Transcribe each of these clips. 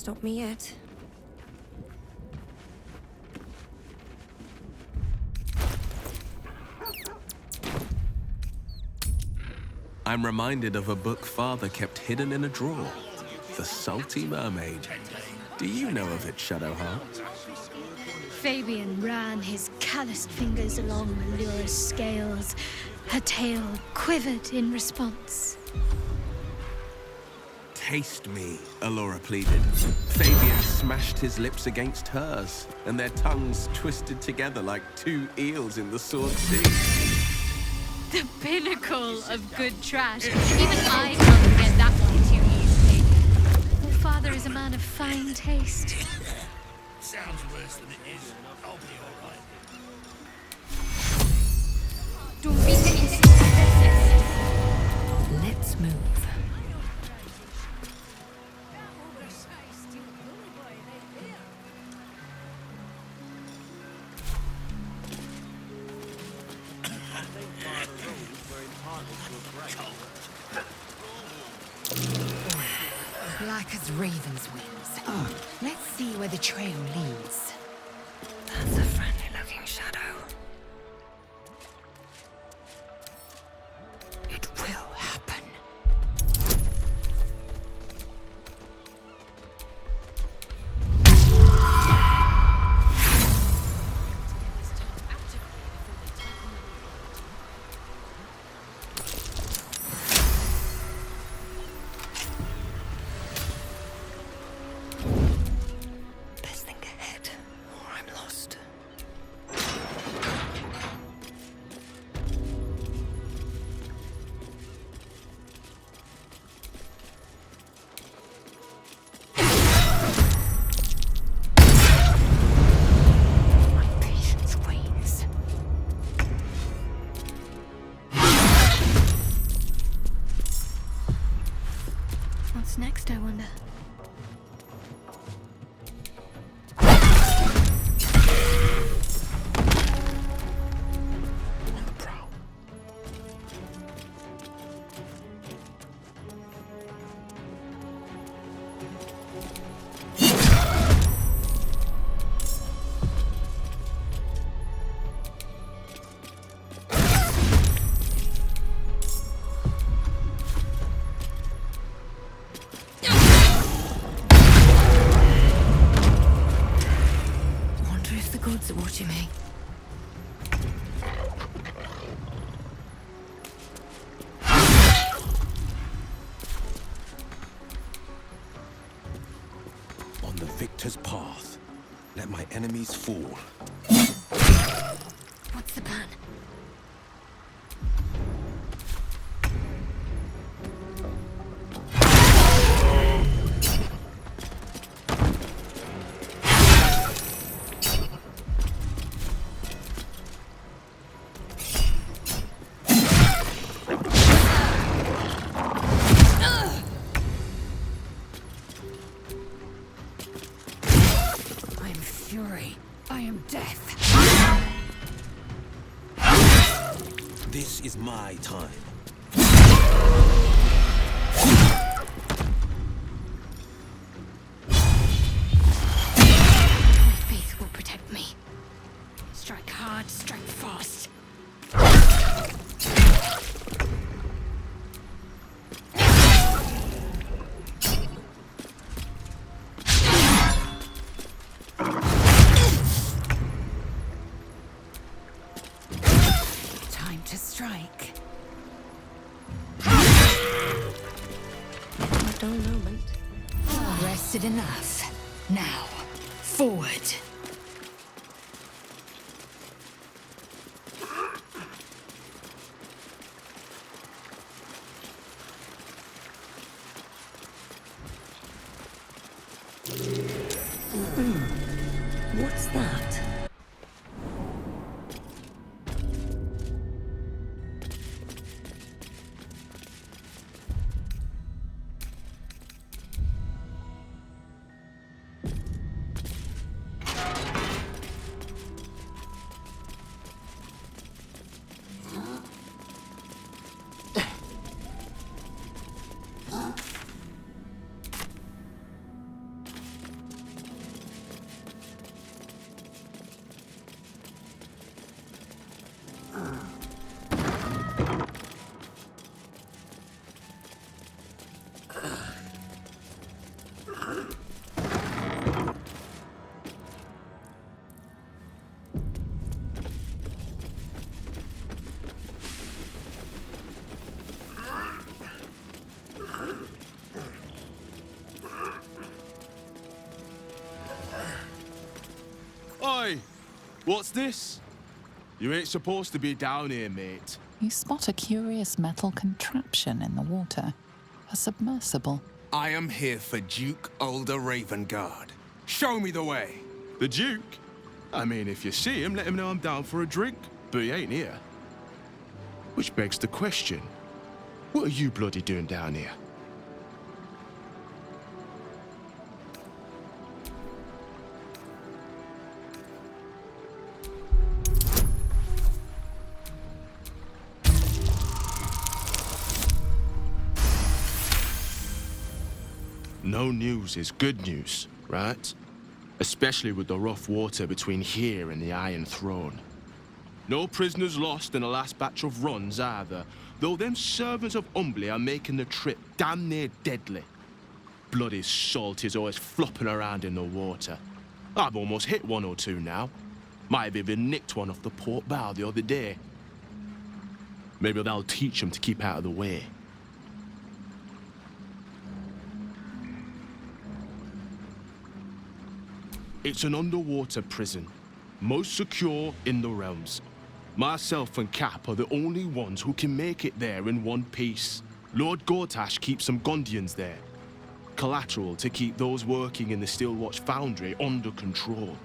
stop me yet. I'm reminded of a book Father kept hidden in a drawer. The Salty Mermaid. Do you know of it, Shadowheart? Fabian ran his calloused fingers along Allura's scales. Her tail quivered in response. Taste me, Allura pleaded. Fabian smashed his lips against hers, and their tongues twisted together like two eels in the Sword Sea. The pinnacle of good trash. Even I can't forget that one too easily. Your father is a man of fine taste. Sounds worse than it is. I'll be all right. Let's move. Black as raven's wings. Let's see where the trail leads. That's a friendly-looking shadow. It will happen. Best think ahead, or I'm lost. My patience wanes. What's next, I wonder? On the prowl. Wonder if the gods are watching me. On the victor's path, let my enemies fall. What's the plan? I am fury. I am death. This is my time. My faith will protect me. Strike hard, strike fast. Time to strike. A dull moment. Rested enough. Now, forward. What's that? Oi! What's this? You ain't supposed to be down here, mate. You spot a curious metal contraption in the water. A submersible. I am here for Duke Alder Ravengard. Show me the way. The Duke? I mean, if you see him, let him know I'm down for a drink. But he ain't here. Which begs the question, what are you bloody doing down here? No news is good news, right? Especially with the rough water between here and the Iron Throne. No prisoners lost in the last batch of runs either, though them servants of Umbly are making the trip damn near deadly. Bloody salt is always flopping around in the water. I've almost hit one or two now. Might have even nicked one off the port bow the other day. Maybe that'll teach them to keep out of the way. It's an underwater prison, most secure in the realms. Myself and Cap are the only ones who can make it there in one piece. Lord Gortash keeps some Gondians there. Collateral to keep those working in the Steelwatch Foundry under control.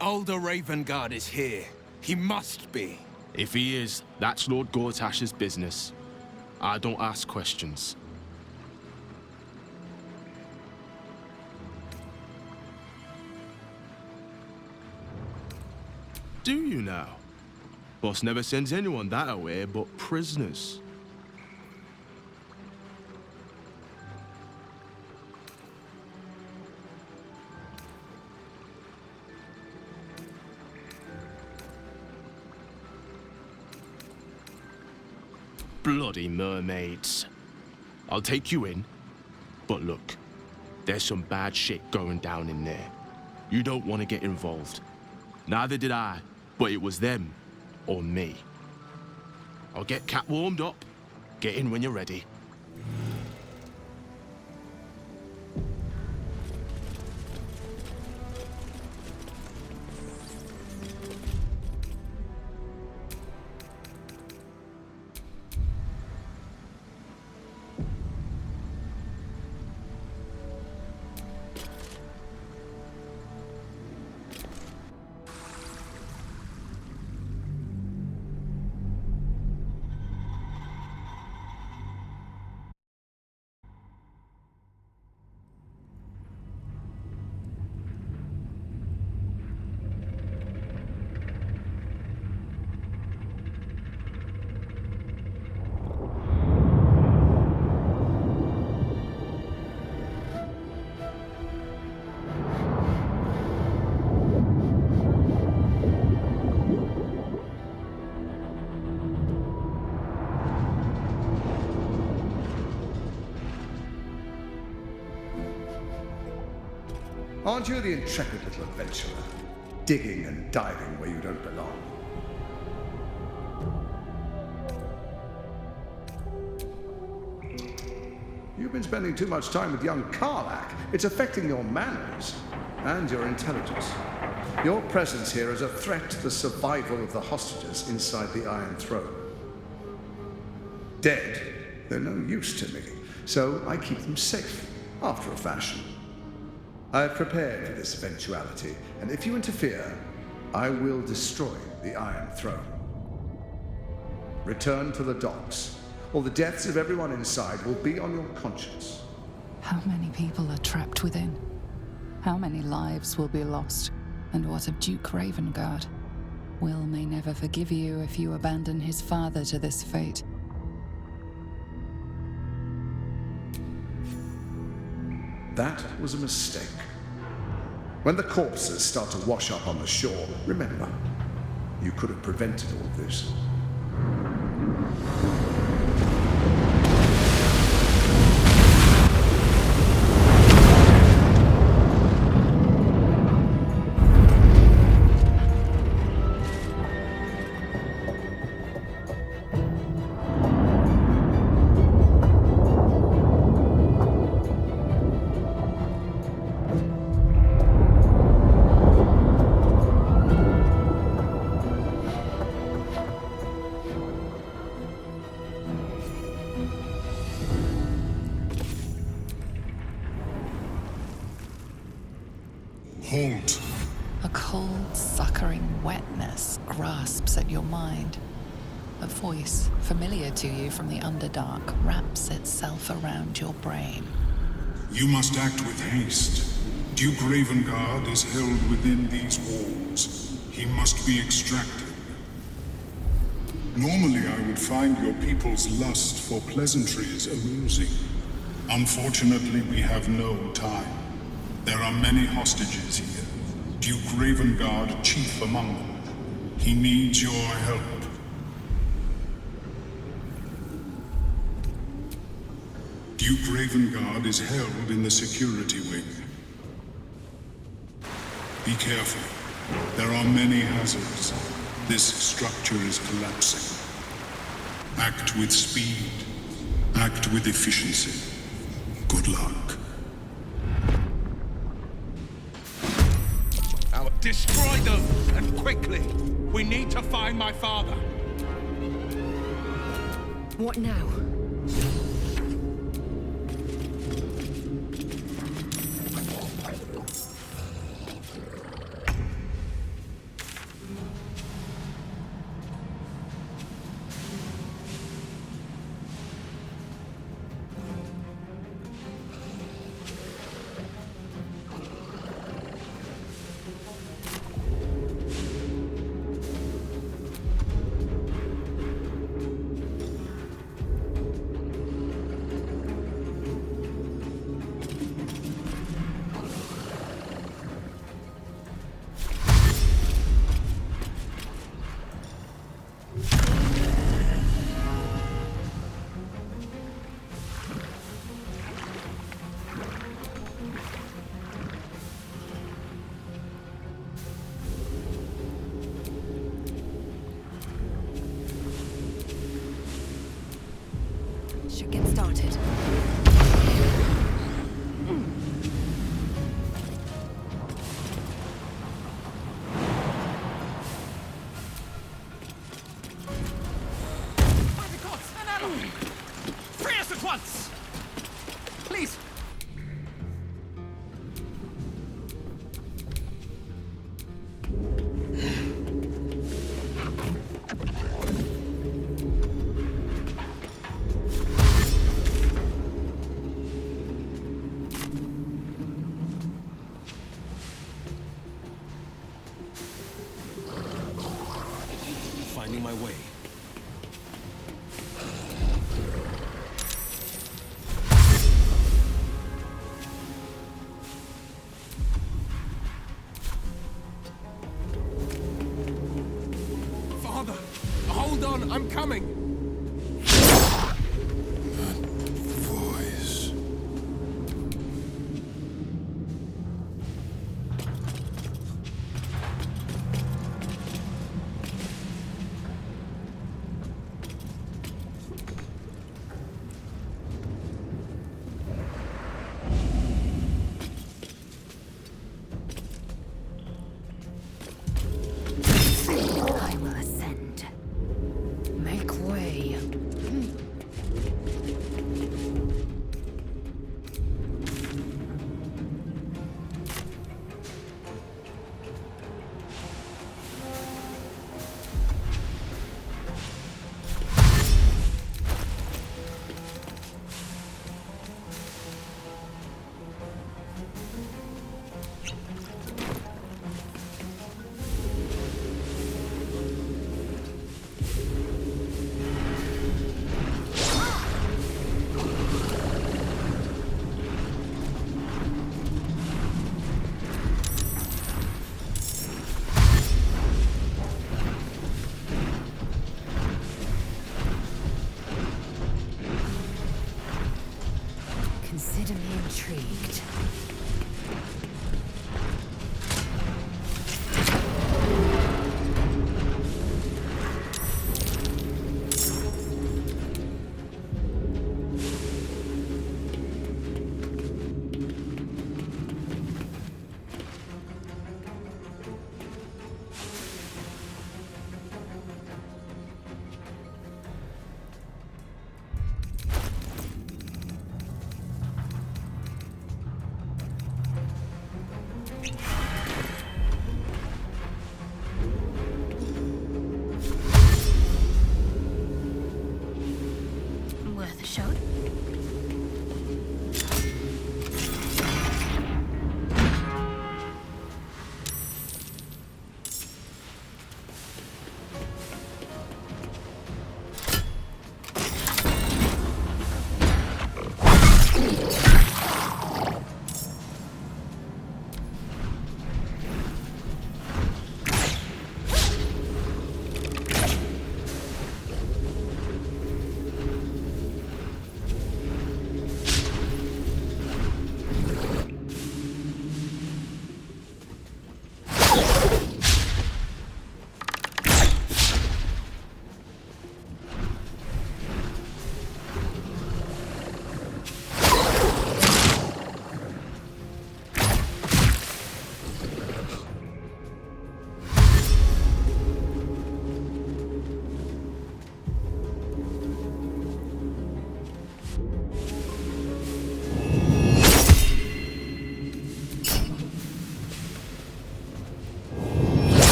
Alder Ravengard is here. He must be. If he is, that's Lord Gortash's business. I don't ask questions. Do you now? Boss never sends anyone that away but prisoners. Bloody mermaids. I'll take you in, but look, there's some bad shit going down in there. You don't want to get involved. Neither did I, but it was them or me. I'll get Cat warmed up. Get in when you're ready. Aren't you the intrepid little adventurer, digging and diving where you don't belong? You've been spending too much time with young Karlach. It's affecting your manners and your intelligence. Your presence here is a threat to the survival of the hostages inside the Iron Throne. Dead, they're no use to me, so I keep them safe, after a fashion. I've prepared for this eventuality, and if you interfere, I will destroy the Iron Throne. Return to the docks, or the deaths of everyone inside will be on your conscience. How many people are trapped within? How many lives will be lost? And what of Duke Ravengard? Will may never forgive you if you abandon his father to this fate. That was a mistake. When the corpses start to wash up on the shore, remember, you could have prevented all this. flickering wetness grasps at your mind. A voice, familiar to you from the Underdark, wraps itself around your brain. You must act with haste. Duke Ravengard is held within these walls. He must be extracted. Normally I would find your people's lust for pleasantries amusing. Unfortunately, we have no time. There are many hostages here. Duke Ravengard chief among them. He needs your help. Duke Ravengard is held in the security wing. Be careful. There are many hazards. This structure is collapsing. Act with speed. Act with efficiency. Good luck. Destroy them, and quickly. We need to find my father. What now? Should get started. Free us at once! Please! Finding my way. Father, hold on, I'm coming. Voice. I will ascend. Make way. showed?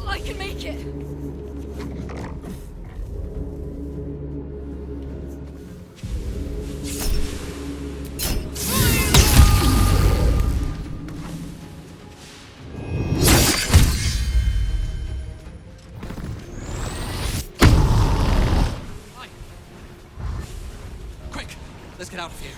I can make it! Quick, let's get out of here.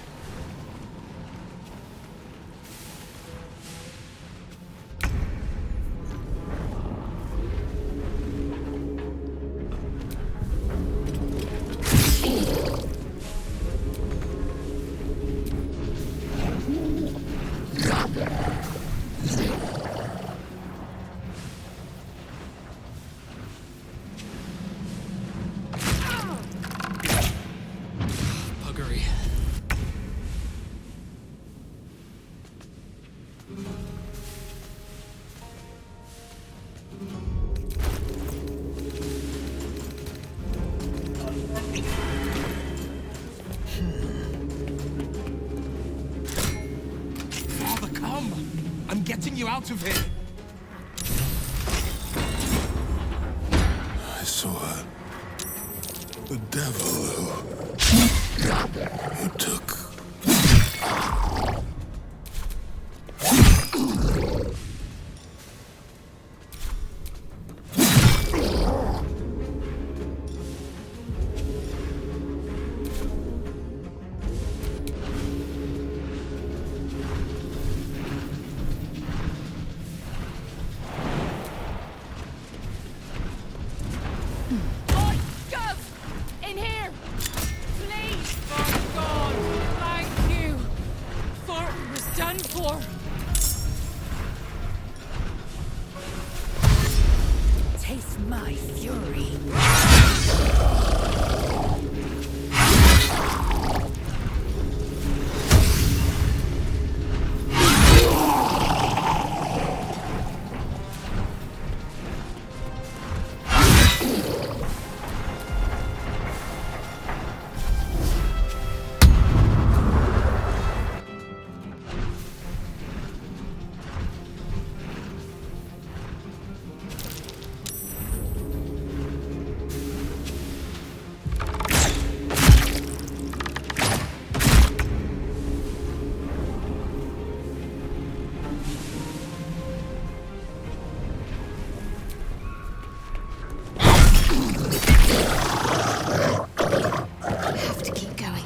Buggery. Father, come! I'm getting you out of here! I saw her. The devil who took. Oi, Gov! In here! Please! Oh God! Thank you! Thornton was done for! Taste my fury. Have to keep going.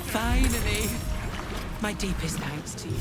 Finally! My deepest thanks to you.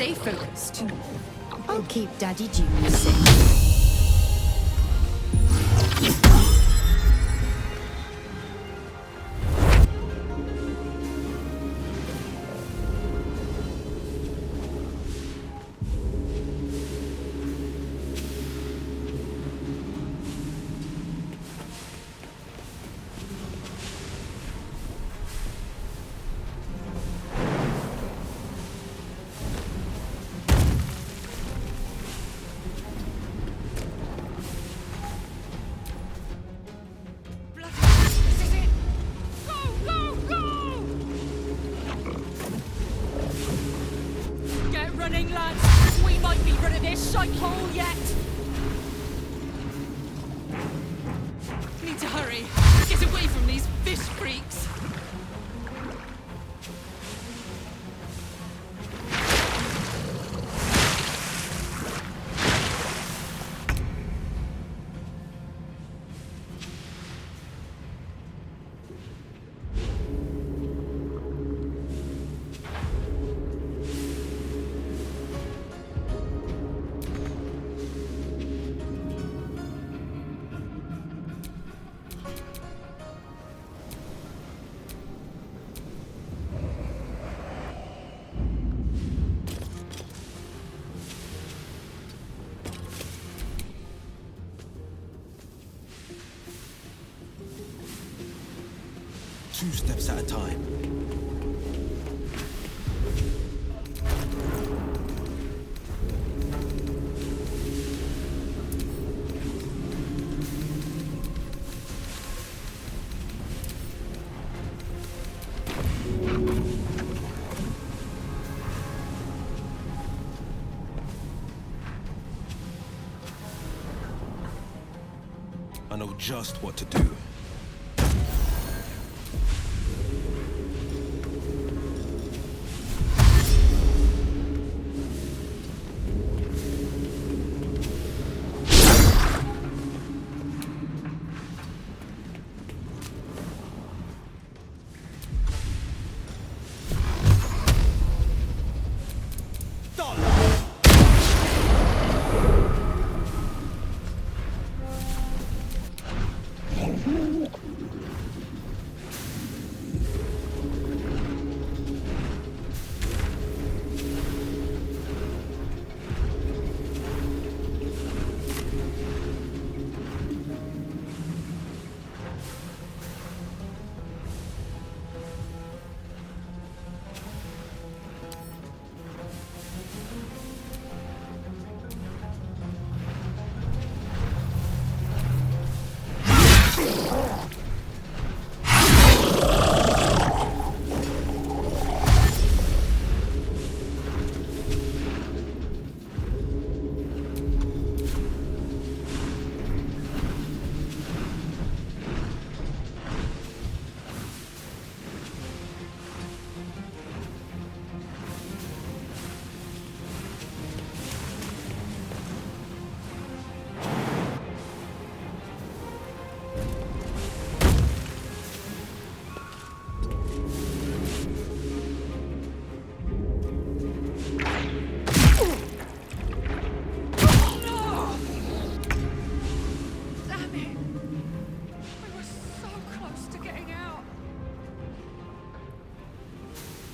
Stay focused. I'll keep Daddy Junior safe. Lads, we might be rid of this shite hole yet. Need to hurry. Get away from these fish freaks. Two steps at a time. I know just what to do.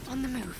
On the move.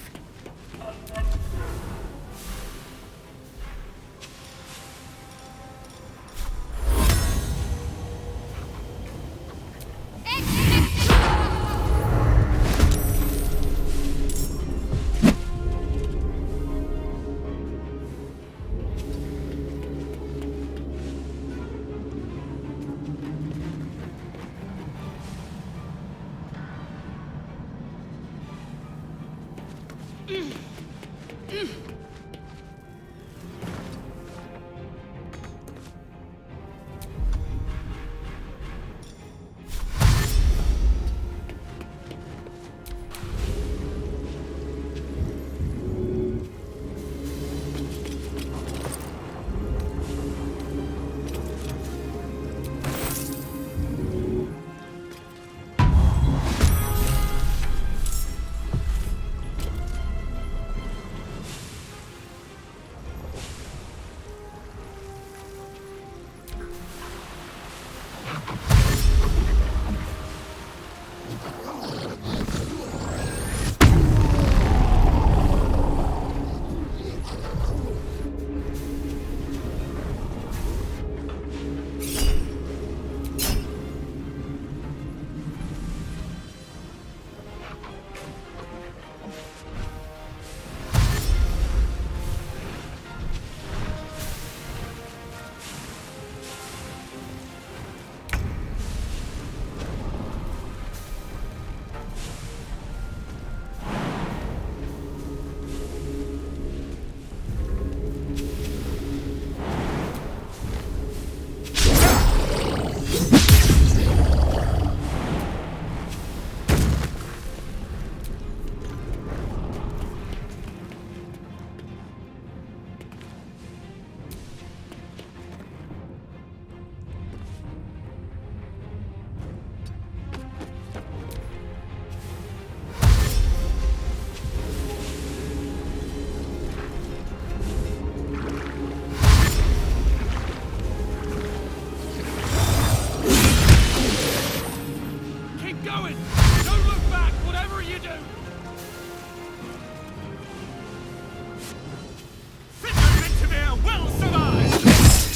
going! Don't look back, whatever you do! Mr. Ventimere will survive!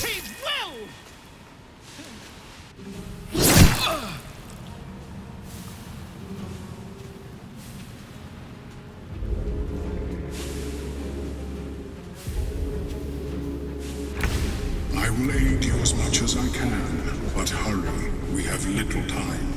He will! I will aid you as much as I can, but hurry. We have little time.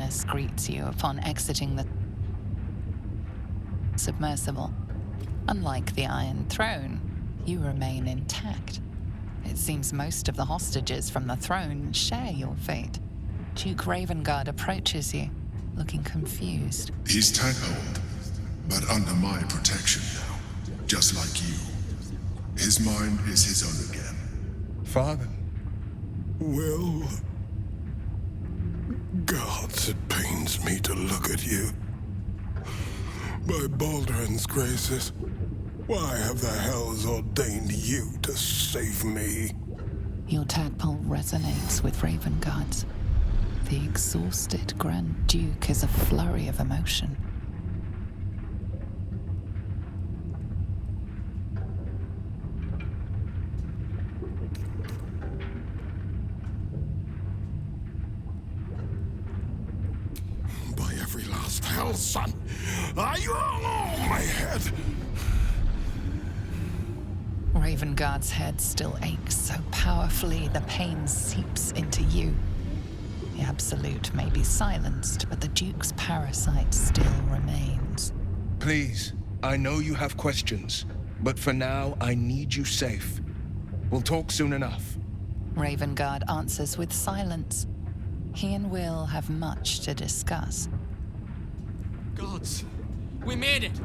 darkness greets you upon exiting the submersible. Unlike the Iron Throne, you remain intact. It seems most of the hostages from the throne share your fate. Duke Ravengard approaches you, looking confused. He's tackled, but under my protection now, just like you. His mind is his own again. Father, Will... Gods, it pains me to look at you. By Baldur's graces, why have the hells ordained you to save me? Your tadpole resonates with Ravengard's. The exhausted Grand Duke is a flurry of emotion. By every last hell, son, are you on my head? Ravengard's head still aches so powerfully the pain seeps into you. The Absolute may be silenced, but the Duke's parasite still remains. please, I know you have questions, but for now, I need you safe. We'll talk soon enough. Ravengard answers with silence. He and Will have much to discuss. Gods, we made it!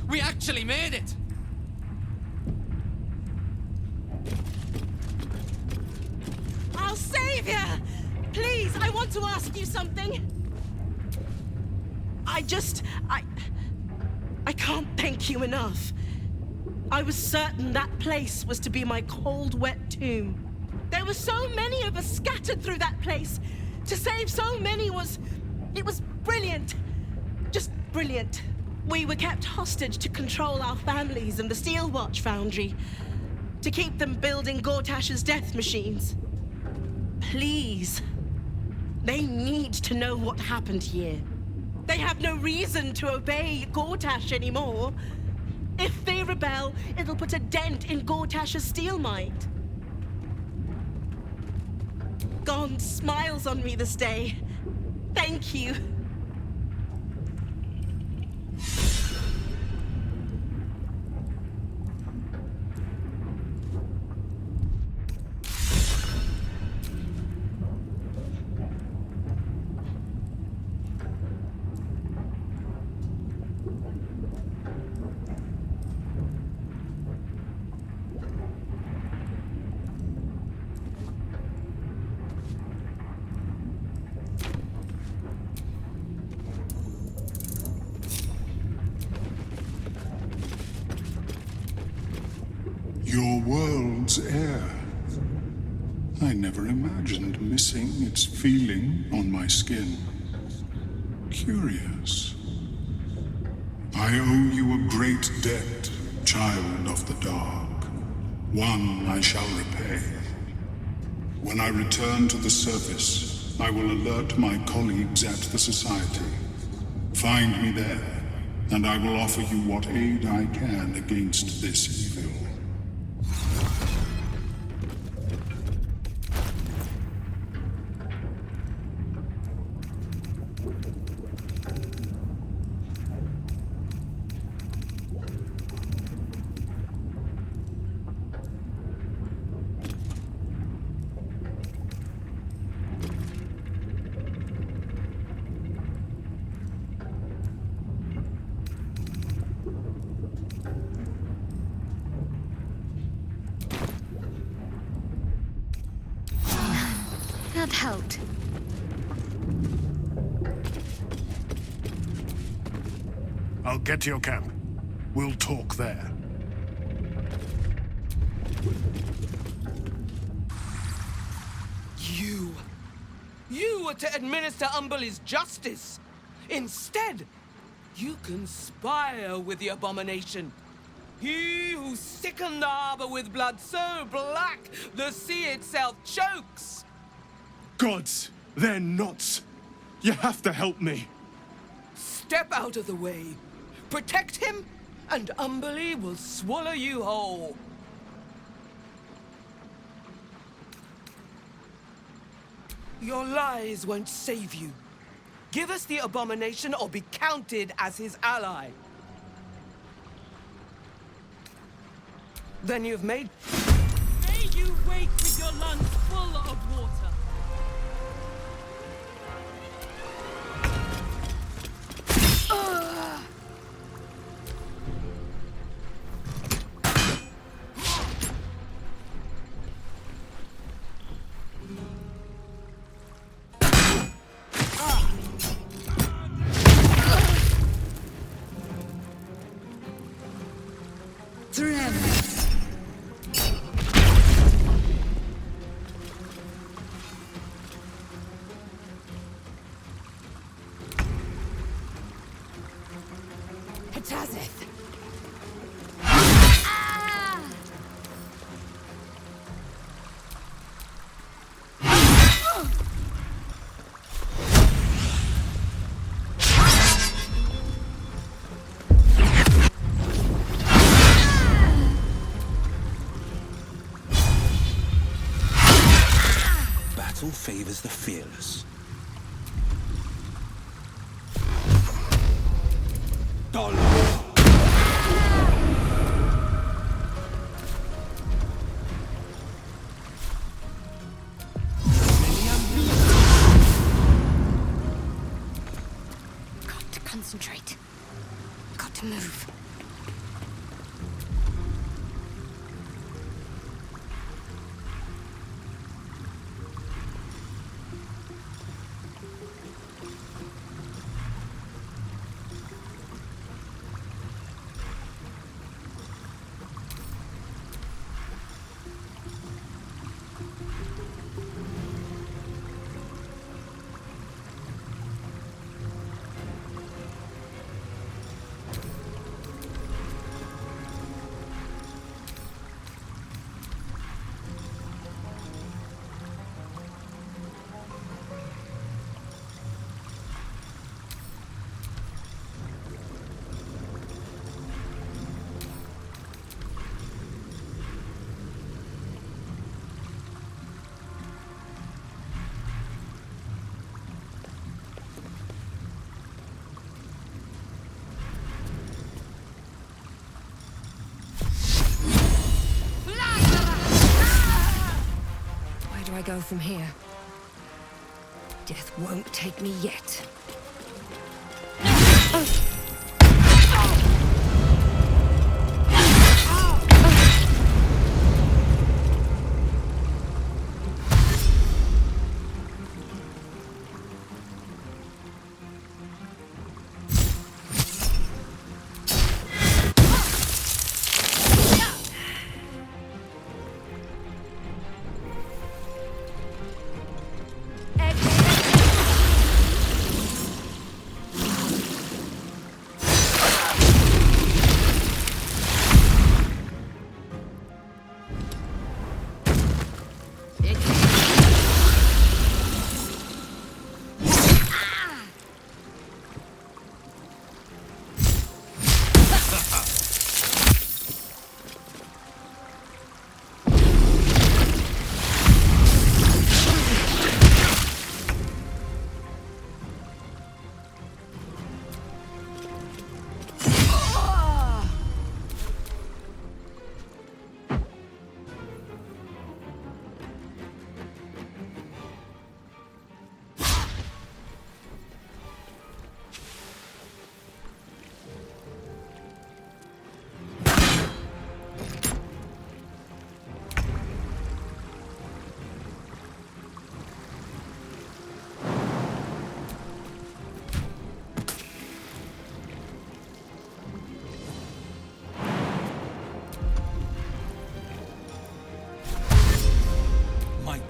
We actually made it! I'll save you! Please, I want to ask you something. I can't thank you enough. I was certain that place was to be my cold, wet tomb. There were so many of us scattered through that place. To save so many it was brilliant. Just brilliant. We were kept hostage to control our families and the Steel Watch Foundry. To keep them building Gortash's death machines. Please. They need to know what happened here. They have no reason to obey Gortash anymore. If they rebel, it'll put a dent in Gortash's steel might. Gond smiles on me this day. Thank you. Your world's air. I never imagined missing its feeling on my skin. Curious. I owe you a great debt, child of the dark. One I shall repay. When I return to the surface, I will alert my colleagues at the Society. Find me there, and I will offer you what aid I can against this evil. That helped. I'll get to your camp. We'll talk there. You were to administer Umberlee's justice. Instead, you conspire with the abomination. He who sickened the harbor with blood so black, the sea itself chokes. Gods, they're nuts. You have to help me. Step out of the way. Protect him, and Umberlee will swallow you whole. Your lies won't save you. Give us the abomination or be counted as his ally. Then you've made... May you wake with your lungs full of water. Battle favors the fearless. Got to concentrate. Got to move. Where do I go from here? Death won't take me yet.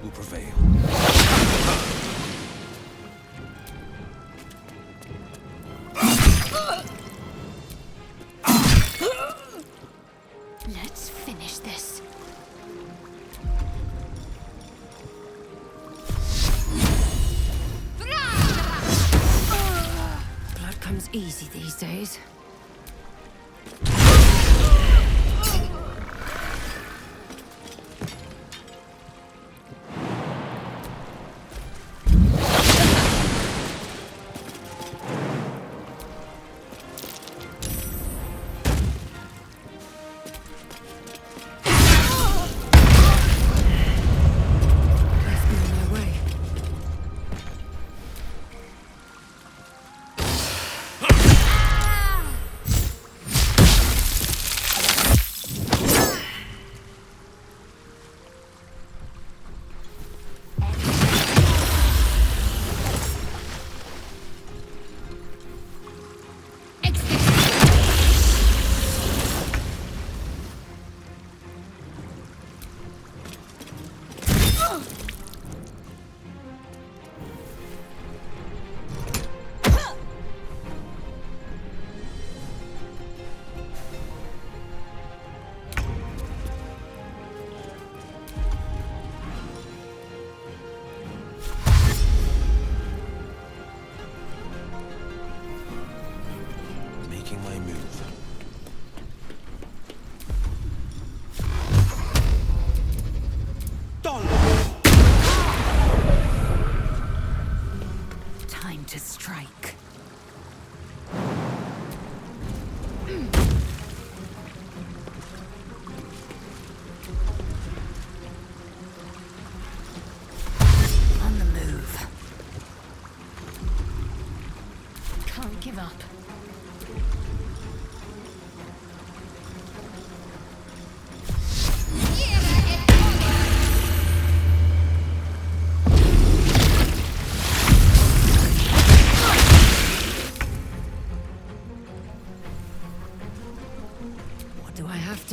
Will prevail. Let's finish this. Blood comes easy these days.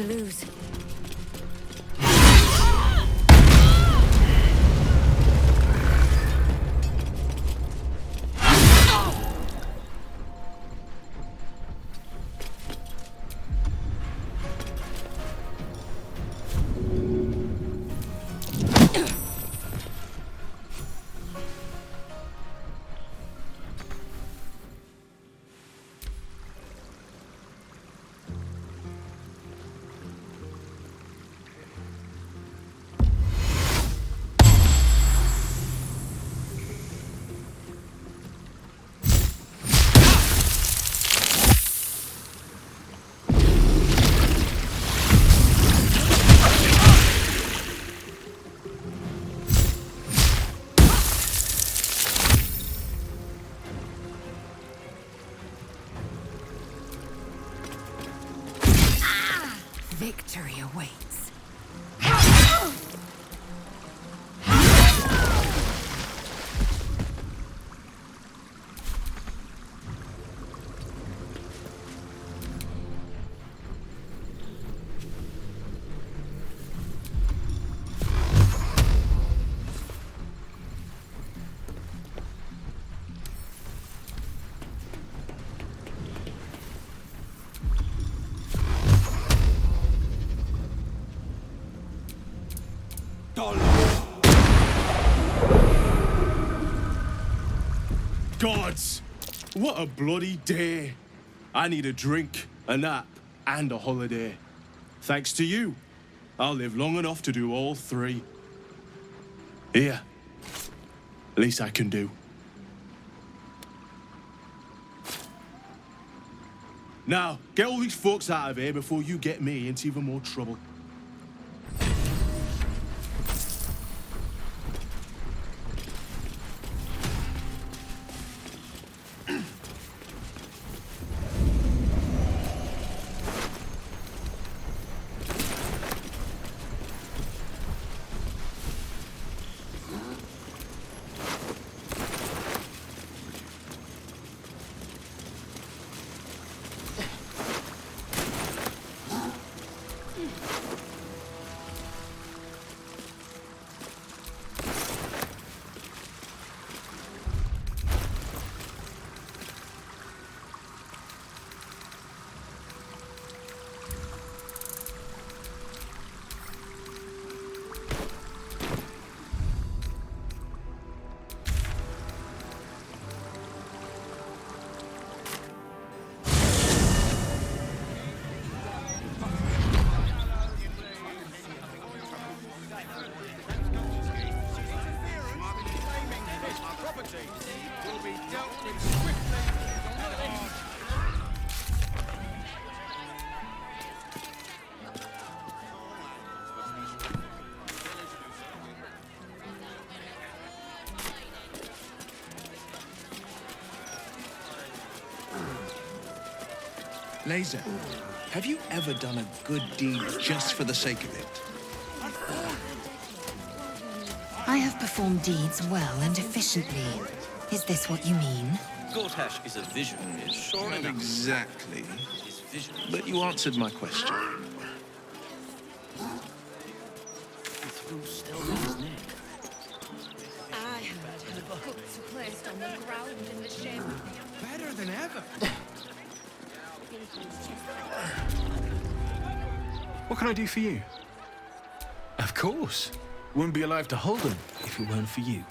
lose. Victory awaits. Gods! What a bloody day! I need a drink, a nap, and a holiday. Thanks to you, I'll live long enough to do all three. Here. Least I can do. Now, get all these folks out of here before you get me into even more trouble. Laser, have you ever done a good deed just for the sake of it? I have performed deeds well and efficiently. Is this what you mean? Gortash is a visionary, sure Not enough. exactly. His vision. But you answered my question. He threw Stelman's neck. I heard her books placed on the ground in the ship. Better than ever. What can I do for you? Of course. Wouldn't be alive to hold them if it weren't for you.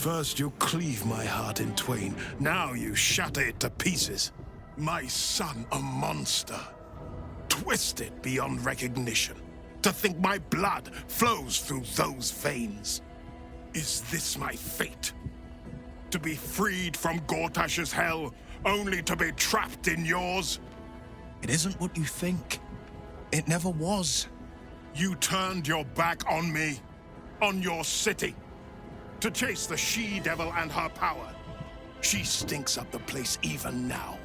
First you cleave my heart in twain, now you shatter it to pieces. My son, a monster. Twisted beyond recognition. To think my blood flows through those veins. Is this my fate? To be freed from Gortash's hell, only to be trapped in yours? It isn't what you think. It never was. You turned your back on me, on your city, to chase the she-devil and her power. She stinks up the place even now.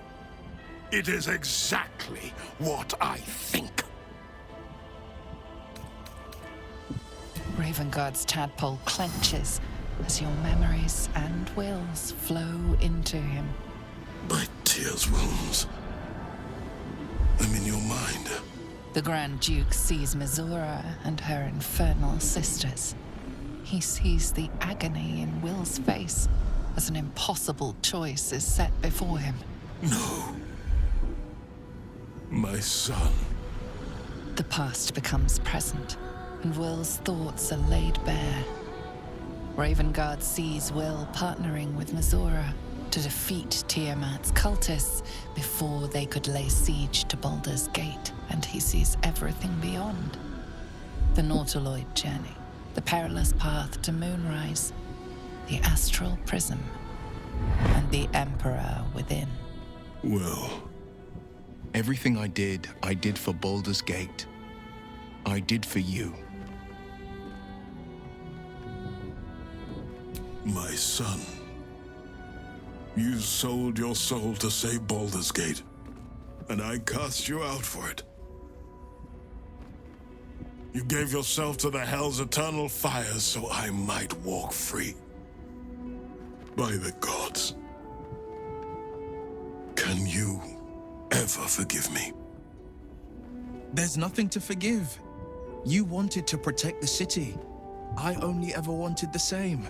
It is exactly what I think. Ravenguard's tadpole clenches as your memories and wills flow into him. My tears wounds. I'm in your mind. The Grand Duke sees Mizora and her infernal sisters. He sees the agony in Will's face as an impossible choice is set before him. No. My son. The past becomes present, and Will's thoughts are laid bare. Ravenguard sees Will partnering with Mizora to defeat Tiamat's cultists before they could lay siege to Baldur's Gate, and he sees everything beyond. The Nautiloid journey, the perilous path to Moonrise, the astral prism, and the Emperor within. Will. Everything I did for Baldur's Gate. I did for you. My son. You sold your soul to save Baldur's Gate, and I cast you out for it. You gave yourself to the Hell's eternal fires so I might walk free. By the gods. Can you ever forgive me? There's nothing to forgive. You wanted to protect the city. I only ever wanted the same.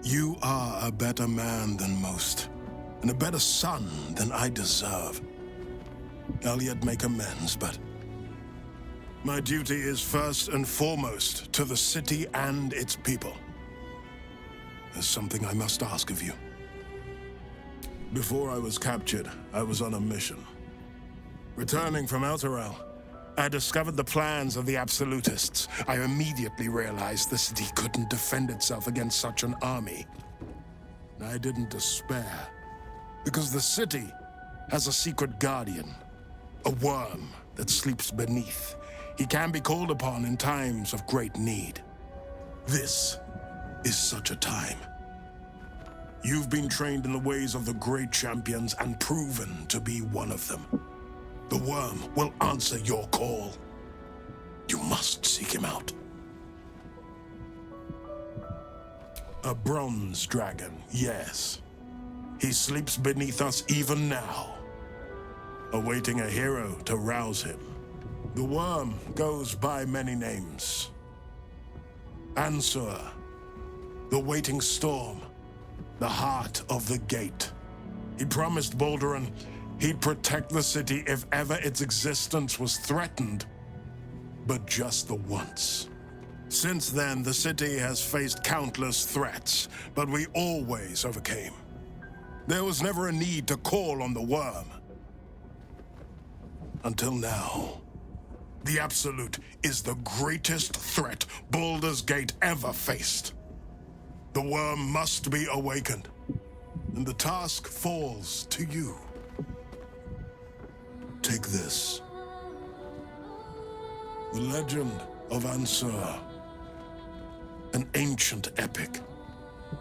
You are a better man than most, and a better son than I deserve. I'll yet make amends, but my duty is first and foremost to the city and its people. There's something I must ask of you. Before I was captured, I was on a mission. Returning from Elturel, I discovered the plans of the Absolutists. I immediately realized the city couldn't defend itself against such an army. I didn't despair, because the city has a secret guardian, a worm that sleeps beneath. He can be called upon in times of great need. This is such a time. You've been trained in the ways of the great champions and proven to be one of them. The worm will answer your call. You must seek him out. A bronze dragon, yes. He sleeps beneath us even now, awaiting a hero to rouse him. The worm goes by many names. Ansur, the waiting storm, the heart of the gate. He promised Baldur he'd protect the city if ever its existence was threatened, but just the once. Since then, the city has faced countless threats, but we always overcame. There was never a need to call on the worm. Until now. The Absolute is the greatest threat Baldur's Gate ever faced. The worm must be awakened, and the task falls to you. Take this. The legend of Ansur. An ancient epic.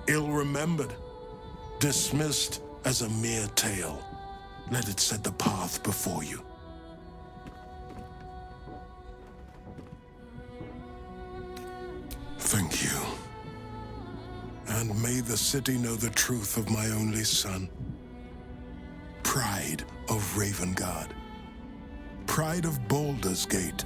Ill-remembered. Dismissed as a mere tale. Let it set the path before you. Thank you. And may the city know the truth of my only son. Pride of Ravengard. Pride of Baldur's Gate.